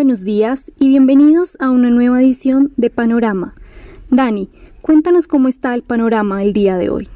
buenos días y bienvenidos a una nueva edición de Panorama. Dani, cuéntanos cómo está el panorama el día de hoy.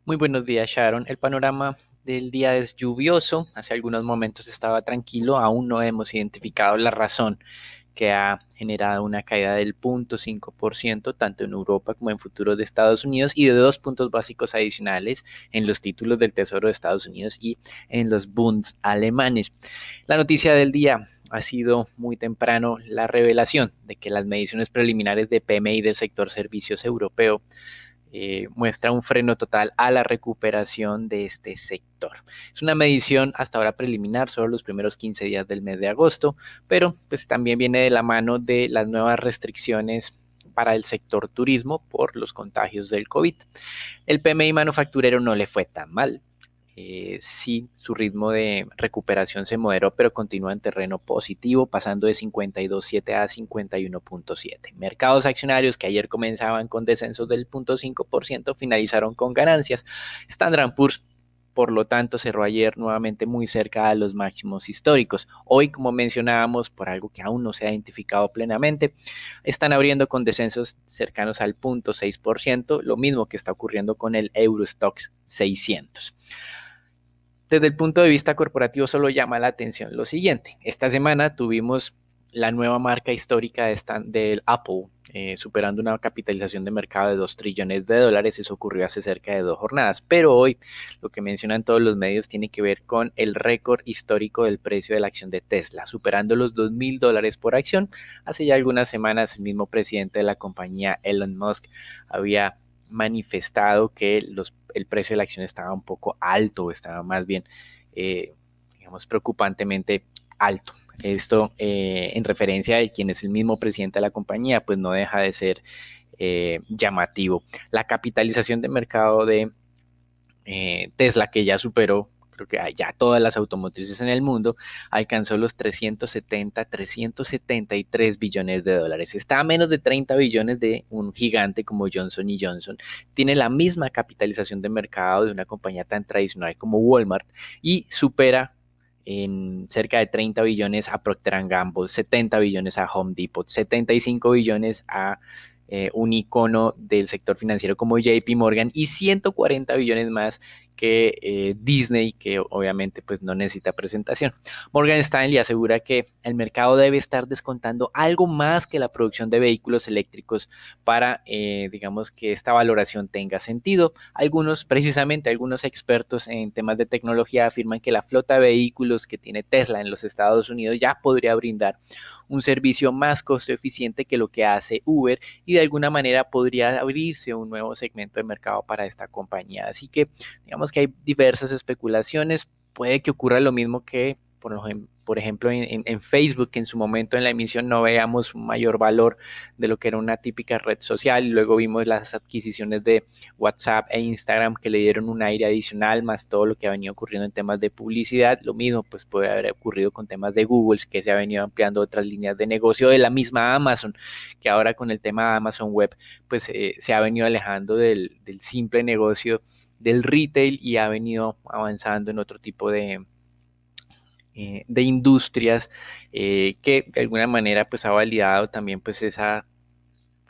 Muy buenos días, Sharon. El panorama del día es lluvioso. Hace algunos momentos estaba tranquilo. Aún no hemos identificado la razón que ha generado una caída del 0.5% tanto en Europa como en futuros de Estados Unidos y de 2 puntos básicos adicionales en los títulos del Tesoro de Estados Unidos y en los Bunds alemanes. La noticia del día ha sido muy temprano la revelación de que las mediciones preliminares de PMI del sector servicios europeo muestra un freno total a la recuperación de este sector. Es una medición hasta ahora preliminar, solo los primeros 15 días del mes de agosto, pero pues también viene de la mano de las nuevas restricciones para el sector turismo por los contagios del COVID. El PMI manufacturero no le fue tan mal. Sí, su ritmo de recuperación se moderó, pero continúa en terreno positivo, pasando de 52.7 a 51.7. Mercados accionarios que ayer comenzaban con descensos del 0.5%, finalizaron con ganancias. Standard & Poor's, por lo tanto, cerró ayer nuevamente muy cerca de los máximos históricos. Hoy, como mencionábamos, por algo que aún no se ha identificado plenamente, están abriendo con descensos cercanos al 0.6%, lo mismo que está ocurriendo con el Eurostoxx 600. Desde el punto de vista corporativo solo llama la atención lo siguiente. Esta semana tuvimos la nueva marca histórica del Apple, superando una capitalización de mercado de 2 trillones de dólares. Eso ocurrió hace cerca de 2 jornadas. Pero hoy lo que mencionan todos los medios tiene que ver con el récord histórico del precio de la acción de Tesla, superando los $2,000 por acción. Hace ya algunas semanas el mismo presidente de la compañía, Elon Musk, había manifestado que el precio de la acción estaba un poco alto, estaba más bien, digamos, preocupantemente alto. Esto en referencia de quien es el mismo presidente de la compañía, pues no deja de ser llamativo. La capitalización de mercado de Tesla, que ya superó, creo que ya todas las automotrices en el mundo, alcanzó los 373 billones de dólares. Está a menos de 30 billones de un gigante como Johnson Johnson. Tiene la misma capitalización de mercado de una compañía tan tradicional como Walmart y supera en cerca de 30 billones a Procter & Gamble, 70 billones a Home Depot, 75 billones a un icono del sector financiero como JP Morgan y 140 billones más que Disney, que obviamente pues no necesita presentación. Morgan Stanley asegura que el mercado debe estar descontando algo más que la producción de vehículos eléctricos para, digamos, que esta valoración tenga sentido. Algunos expertos en temas de tecnología afirman que la flota de vehículos que tiene Tesla en los Estados Unidos ya podría brindar un servicio más costo eficiente que lo que hace Uber y de alguna manera podría abrirse un nuevo segmento de mercado para esta compañía. Así que digamos que hay diversas especulaciones. Puede que ocurra lo mismo que por ejemplo en Facebook, que en su momento en la emisión no veamos un mayor valor de lo que era una típica red social, y luego vimos las adquisiciones de WhatsApp e Instagram que le dieron un aire adicional, más todo lo que ha venido ocurriendo en temas de publicidad. Lo mismo pues puede haber ocurrido con temas de Google, que se ha venido ampliando otras líneas de negocio, de la misma Amazon, que ahora con el tema de Amazon Web pues se ha venido alejando del simple negocio del retail y ha venido avanzando en otro tipo de industrias que de alguna manera pues ha validado también pues esa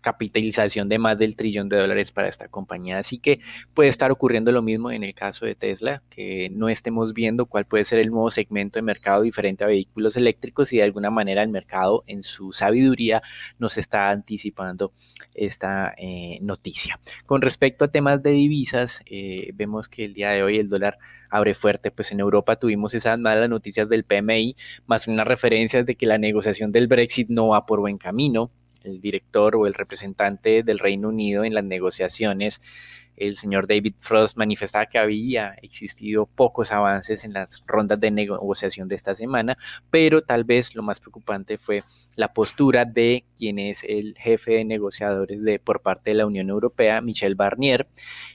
capitalización de más del trillón de dólares para esta compañía. Así que puede estar ocurriendo lo mismo en el caso de Tesla, que no estemos viendo cuál puede ser el nuevo segmento de mercado diferente a vehículos eléctricos y de alguna manera el mercado en su sabiduría nos está anticipando esta noticia. Con respecto a temas de divisas, vemos que el día de hoy el dólar abre fuerte, pues en Europa tuvimos esas malas noticias del PMI, más unas referencias de que la negociación del Brexit no va por buen camino. El director o el representante del Reino Unido en las negociaciones, el señor David Frost, manifestaba que había existido pocos avances en las rondas de negociación de esta semana, pero tal vez lo más preocupante fue la postura de quien es el jefe de negociadores por parte de la Unión Europea, Michel Barnier,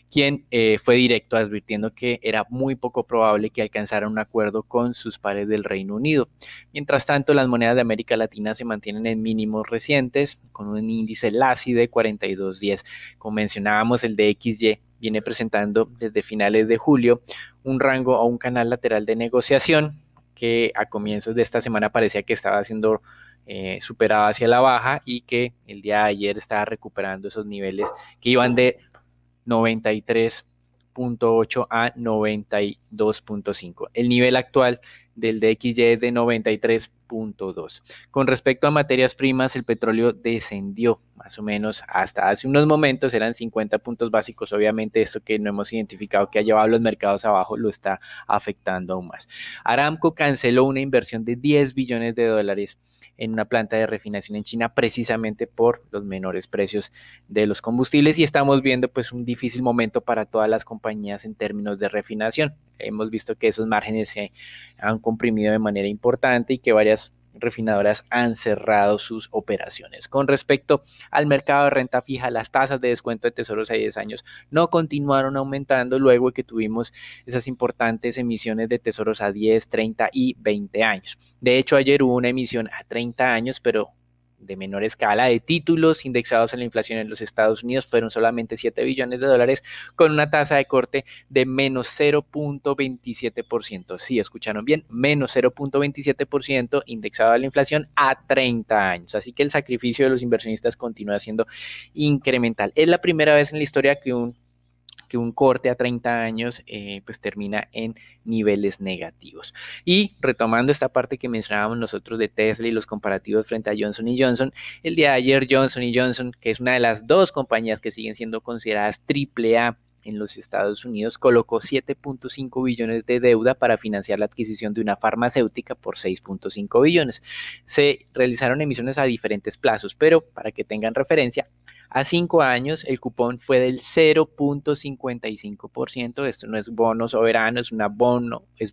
quien fue directo advirtiendo que era muy poco probable que alcanzaran un acuerdo con sus pares del Reino Unido. Mientras tanto, las monedas de América Latina se mantienen en mínimos recientes, con un índice LASI de 42.10. Como mencionábamos, el de XY viene presentando desde finales de julio un rango o un canal lateral de negociación que a comienzos de esta semana parecía que estaba siendo superada hacia la baja y que el día de ayer estaba recuperando esos niveles que iban de 93.8 a 92.5. El nivel actual del DXY es de 93.2. Con respecto a materias primas, el petróleo descendió más o menos hasta hace unos momentos, eran 50 puntos básicos. Obviamente esto que no hemos identificado que ha llevado los mercados abajo lo está afectando aún más. Aramco canceló una inversión de 10 billones de dólares en una planta de refinación en China precisamente por los menores precios de los combustibles y estamos viendo pues un difícil momento para todas las compañías en términos de refinación. Hemos visto que esos márgenes se han comprimido de manera importante y que varias refinadoras han cerrado sus operaciones. Con respecto al mercado de renta fija, las tasas de descuento de tesoros a 10 años no continuaron aumentando luego de que tuvimos esas importantes emisiones de tesoros a 10, 30 y 20 años. De hecho, ayer hubo una emisión a 30 años, pero de menor escala de títulos indexados en la inflación en los Estados Unidos fueron solamente 7 billones de dólares con una tasa de corte de menos 0.27%. Sí, escucharon bien, menos 0.27% indexado a la inflación a 30 años. Así que el sacrificio de los inversionistas continúa siendo incremental. Es la primera vez en la historia que un corte a 30 años pues termina en niveles negativos. Y retomando esta parte que mencionábamos nosotros de Tesla y los comparativos frente a Johnson Johnson, el día de ayer Johnson Johnson, que es una de las dos compañías que siguen siendo consideradas AAA en los Estados Unidos, colocó 7.5 billones de deuda para financiar la adquisición de una farmacéutica por 6.5 billones. Se realizaron emisiones a diferentes plazos, pero para que tengan referencia, a 5 años el cupón fue del 0.55%. Esto no es bono soberano, es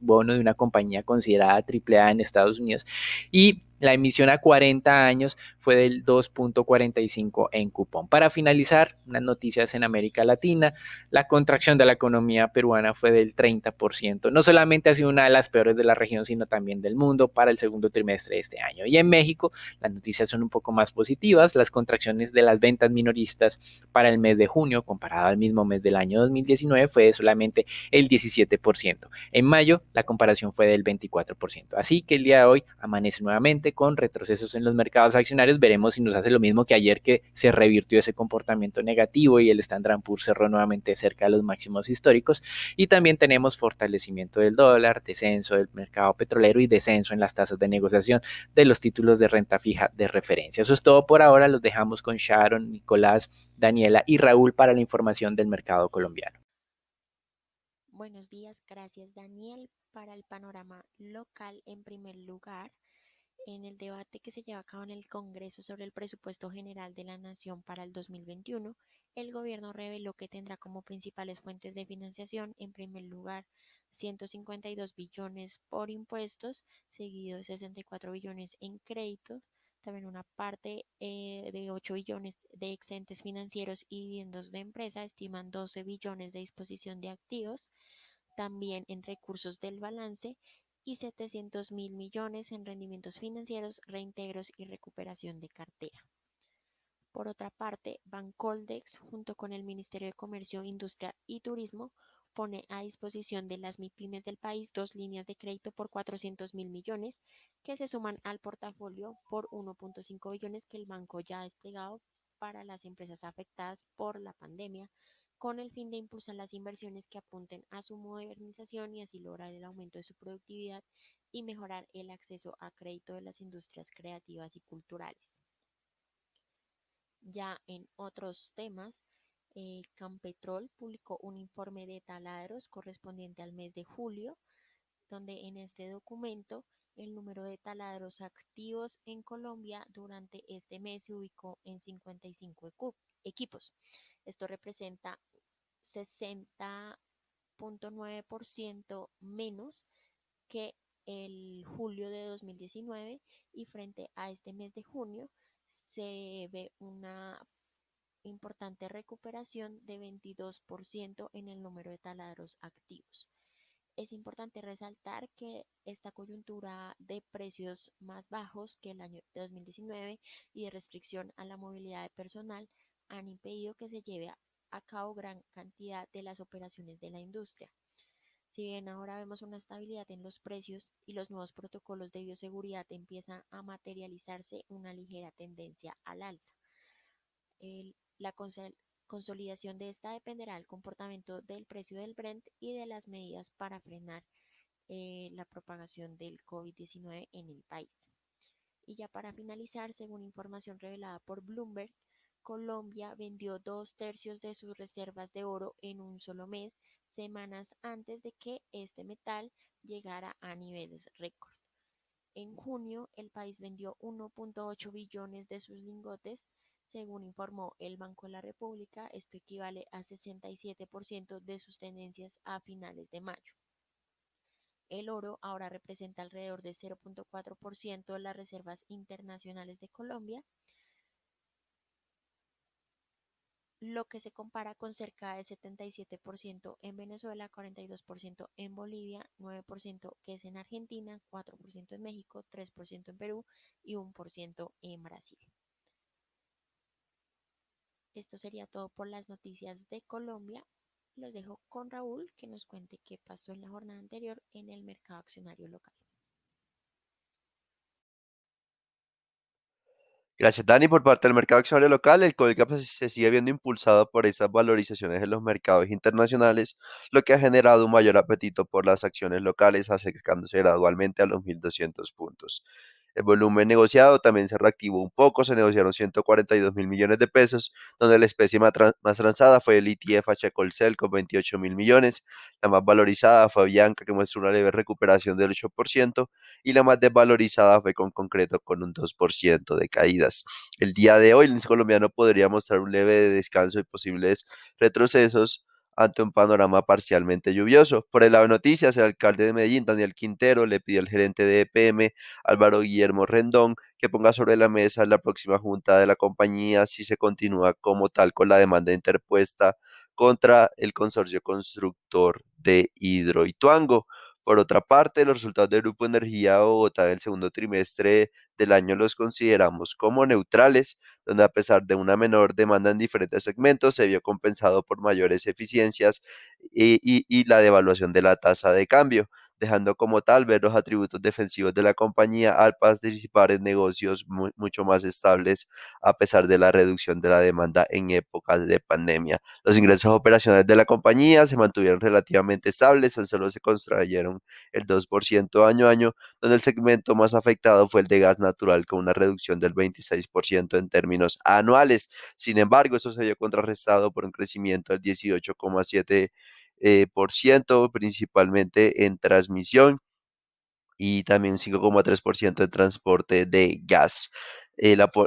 bono de una compañía considerada AAA en Estados Unidos. Y la emisión a 40 años fue del 2.45 en cupón. Para finalizar, unas noticias en América Latina, la contracción de la economía peruana fue del 30%. No solamente ha sido una de las peores de la región, sino también del mundo para el segundo trimestre de este año. Y en México, las noticias son un poco más positivas. Las contracciones de las ventas minoristas para el mes de junio, comparado al mismo mes del año 2019, fue de solamente el 17%. En mayo, la comparación fue del 24%. Así que el día de hoy amanece nuevamente con retrocesos en los mercados accionarios. Veremos si nos hace lo mismo que ayer, que se revirtió ese comportamiento negativo y el Standard & Poor's cerró nuevamente cerca de los máximos históricos. Y también tenemos fortalecimiento del dólar, descenso del mercado petrolero y descenso en las tasas de negociación de los títulos de renta fija de referencia. Eso es todo por ahora. Los dejamos con Sharon, Nicolás, Daniela y Raúl para la información del mercado colombiano. Buenos días, gracias Daniel. Para el panorama local, en primer lugar, en el debate que se lleva a cabo en el Congreso sobre el presupuesto general de la Nación para el 2021, el gobierno reveló que tendrá como principales fuentes de financiación, en primer lugar, 152 billones por impuestos, seguido de 64 billones en créditos, también una parte de 8 billones de excedentes financieros y dividendos de empresa, estiman 12 billones de disposición de activos, también en recursos del balance y 700.000 millones en rendimientos financieros, reintegros y recuperación de cartera. Por otra parte, Bancoldex, junto con el Ministerio de Comercio, Industria y Turismo, pone a disposición de las MIPYMES del país dos líneas de crédito por 400.000 millones que se suman al portafolio por 1.5 billones que el banco ya ha desplegado para las empresas afectadas por la pandemia, con el fin de impulsar las inversiones que apunten a su modernización y así lograr el aumento de su productividad y mejorar el acceso a crédito de las industrias creativas y culturales. Ya en otros temas, Campetrol publicó un informe de taladros correspondiente al mes de julio, donde en este documento el número de taladros activos en Colombia durante este mes se ubicó en 55 equipos. Esto representa 60.9% menos que el julio de 2019 y frente a este mes de junio se ve una importante recuperación de 22% en el número de taladros activos. Es importante resaltar que esta coyuntura de precios más bajos que el año 2019 y de restricción a la movilidad de personal han impedido que se lleve a cabo gran cantidad de las operaciones de la industria. Si bien ahora vemos una estabilidad en los precios y los nuevos protocolos de bioseguridad empiezan a materializarse una ligera tendencia al alza. La consolidación de esta dependerá del comportamiento del precio del Brent y de las medidas para frenar la propagación del COVID-19 en el país. Y ya para finalizar, según información revelada por Bloomberg, Colombia vendió 2/3 de sus reservas de oro en un solo mes, semanas antes de que este metal llegara a niveles récord. En junio, el país vendió 1.8 billones de sus lingotes, según informó el Banco de la República. Esto equivale a 67% de sus tenencias a finales de mayo. El oro ahora representa alrededor de 0.4% de las reservas internacionales de Colombia, lo que se compara con cerca de 77% en Venezuela, 42% en Bolivia, 9% que es en Argentina, 4% en México, 3% en Perú y 1% en Brasil. Esto sería todo por las noticias de Colombia. Los dejo con Raúl que nos cuente qué pasó en la jornada anterior en el mercado accionario local. Gracias, Dani. Por parte del mercado accionario local, el Colgap se sigue viendo impulsado por esas valorizaciones en los mercados internacionales, lo que ha generado un mayor apetito por las acciones locales, acercándose gradualmente a los 1.200 puntos. El volumen negociado también se reactivó un poco, se negociaron 142.000 millones de pesos, donde la especie más transada fue el ETF H Colcel con 28.000 millones, la más valorizada fue Bianca, que muestra una leve recuperación del 8%, y la más desvalorizada fue con Concreto con un 2% de caídas. El día de hoy el índice colombiano podría mostrar un leve descanso y posibles retrocesos ante un panorama parcialmente lluvioso. Por el lado de noticias, el alcalde de Medellín, Daniel Quintero, le pidió al gerente de EPM, Álvaro Guillermo Rendón, que ponga sobre la mesa en la próxima junta de la compañía si se continúa como tal con la demanda interpuesta contra el consorcio constructor de Hidroituango. Por otra parte, los resultados del Grupo Energía Bogotá del segundo trimestre del año los consideramos como neutrales, donde a pesar de una menor demanda en diferentes segmentos, se vio compensado por mayores eficiencias y la devaluación de la tasa de cambio, dejando como tal ver los atributos defensivos de la compañía al participar en negocios mucho más estables a pesar de la reducción de la demanda en épocas de pandemia. Los ingresos operacionales de la compañía se mantuvieron relativamente estables, tan solo se contrayeron el 2% año a año, donde el segmento más afectado fue el de gas natural con una reducción del 26% en términos anuales. Sin embargo, eso se vio contrarrestado por un crecimiento del 18,7%, principalmente en transmisión y también 5,3% de transporte de gas.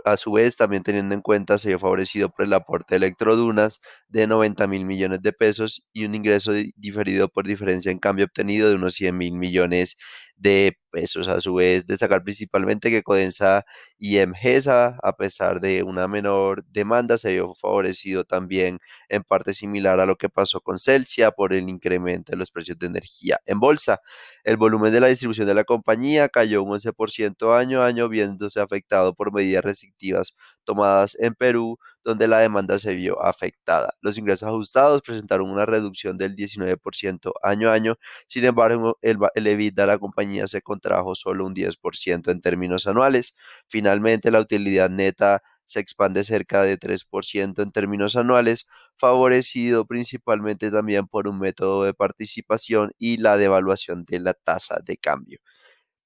A su vez, también teniendo en cuenta, se vio favorecido por el aporte de Electrodunas de 90.000 millones de pesos y un ingreso diferido por diferencia en cambio obtenido de unos 100.000 millones de pesos. A su vez, destacar principalmente que Codensa y Emgesa, a pesar de una menor demanda, se vio favorecido también en parte similar a lo que pasó con Celsia por el incremento de los precios de energía en bolsa. El volumen de la distribución de la compañía cayó un 11% año a año, viéndose afectado por medidas restrictivas tomadas en Perú, donde la demanda se vio afectada. Los ingresos ajustados presentaron una reducción del 19% año a año, sin embargo, el EBITDA de la compañía se contrajo solo un 10% en términos anuales. Finalmente, la utilidad neta se expande cerca de 3% en términos anuales, favorecido principalmente también por un método de participación y la devaluación de la tasa de cambio.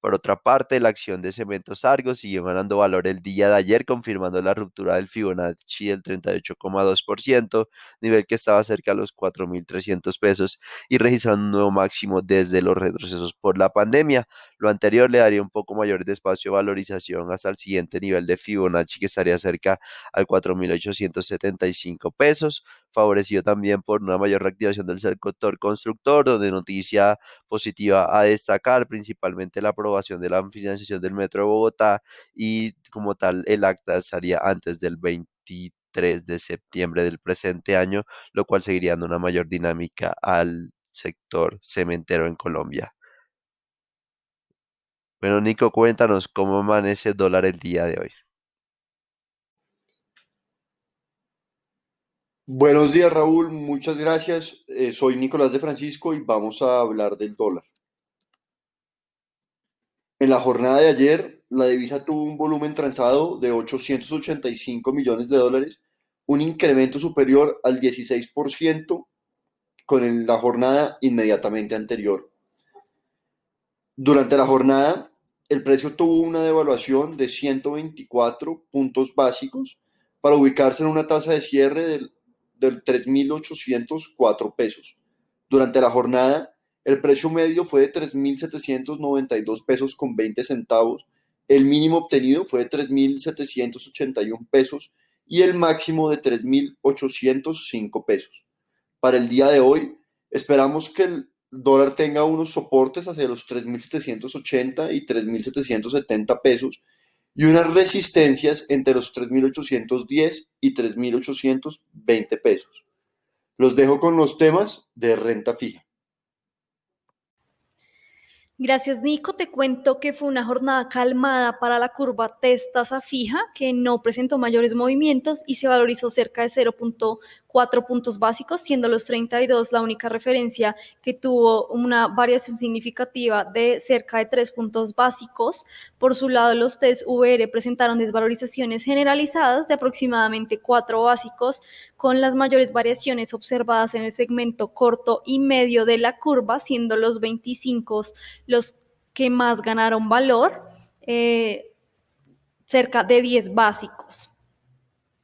Por otra parte, la acción de Cementos Argos siguió ganando valor el día de ayer, confirmando la ruptura del Fibonacci del 38,2%, nivel que estaba cerca a los 4.300 pesos y registrando un nuevo máximo desde los retrocesos por la pandemia. Lo anterior le daría un poco mayor de espacio de valorización hasta el siguiente nivel de Fibonacci, que estaría cerca al 4.875 pesos, favorecido también por una mayor reactivación del sector constructor, donde noticia positiva a destacar, principalmente la aprobación de la financiación del Metro de Bogotá y como tal el acta estaría antes del 23 de septiembre del presente año, lo cual seguiría dando una mayor dinámica al sector cementero en Colombia. Bueno, Nico, cuéntanos cómo amanece el dólar el día de hoy. Buenos días, Raúl. Muchas gracias. Soy Nicolás de Francisco y vamos a hablar del dólar. En la jornada de ayer, la divisa tuvo un volumen transado de 885 millones de dólares, un incremento superior al 16% con la jornada inmediatamente anterior. Durante la jornada, el precio tuvo una devaluación de 124 puntos básicos para ubicarse en una tasa de cierre del 3.804 pesos. Durante la jornada, el precio medio fue de 3.792 pesos con 20 centavos, el mínimo obtenido fue de 3.781 pesos y el máximo de 3.805 pesos. Para el día de hoy, esperamos que el dólar tenga unos soportes hacia los 3.780 y 3.770 pesos y unas resistencias entre los 3.810 y 3.820 pesos. Los dejo con los temas de renta fija. Gracias, Nico. Te cuento que fue una jornada calmada para la curva TES tasa fija, que no presentó mayores movimientos y se valorizó cerca de 0.4 puntos básicos, siendo los 32 la única referencia que tuvo una variación significativa de cerca de 3 puntos básicos. Por su lado, los TES VR presentaron desvalorizaciones generalizadas de aproximadamente 4 básicos, con las mayores variaciones observadas en el segmento corto y medio de la curva, siendo los 25 los que más ganaron valor, cerca de 10 básicos.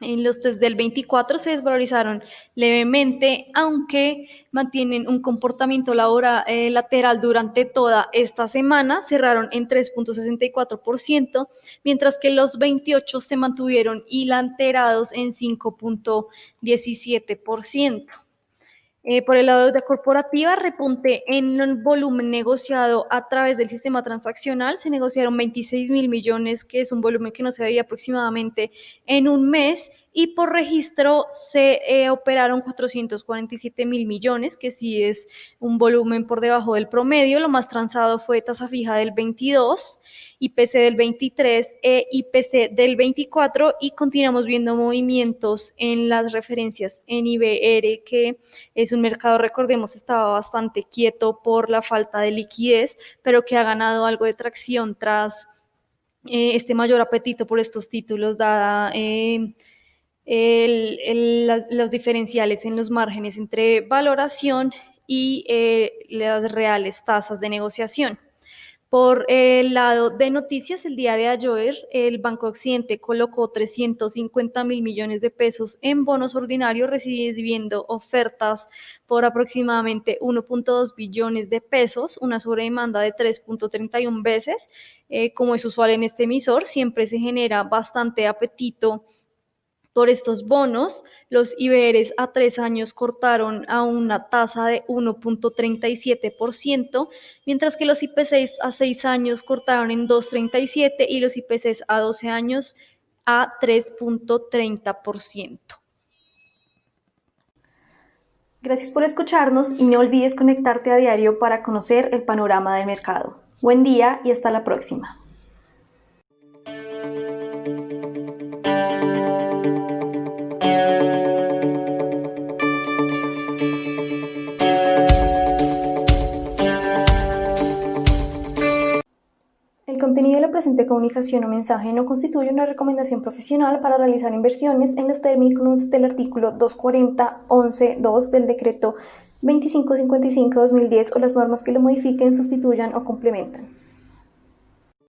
En los test del 24 se desvalorizaron levemente, aunque mantienen un comportamiento lateral durante toda esta semana, cerraron en 3.64%, mientras que los 28 se mantuvieron hilanterados en 5.17%. Por el lado de corporativa, repunte en el volumen negociado a través del sistema transaccional. Se negociaron 26.000 millones, que es un volumen que no se veía aproximadamente en un mes, y por registro se operaron 447.000 millones, que sí es un volumen por debajo del promedio. Lo más transado fue tasa fija del 22, IPC del 23 e IPC del 24, y continuamos viendo movimientos en las referencias en IBR, que es un mercado, recordemos, estaba bastante quieto por la falta de liquidez, pero que ha ganado algo de tracción tras este mayor apetito por estos títulos, dada los diferenciales en los márgenes entre valoración y las reales tasas de negociación. Por el lado de noticias, el día de ayer, el Banco Occidente colocó 350.000 millones de pesos en bonos ordinarios, recibiendo ofertas por aproximadamente 1.2 billones de pesos, una sobredemanda de 3.31 veces. Como es usual en este emisor, siempre se genera bastante apetito por estos bonos. Los IBRs a 3 años cortaron a una tasa de 1.37%, mientras que los IPCs a 6 años cortaron en 2.37% y los IPCs a 12 años a 3.30%. Gracias por escucharnos y no olvides conectarte a diario para conocer el panorama del mercado. Buen día y hasta la próxima. El contenido de la presente comunicación o mensaje no constituye una recomendación profesional para realizar inversiones en los términos del artículo 240.11.2 del decreto 2555/2010 o las normas que lo modifiquen, sustituyan o complementan.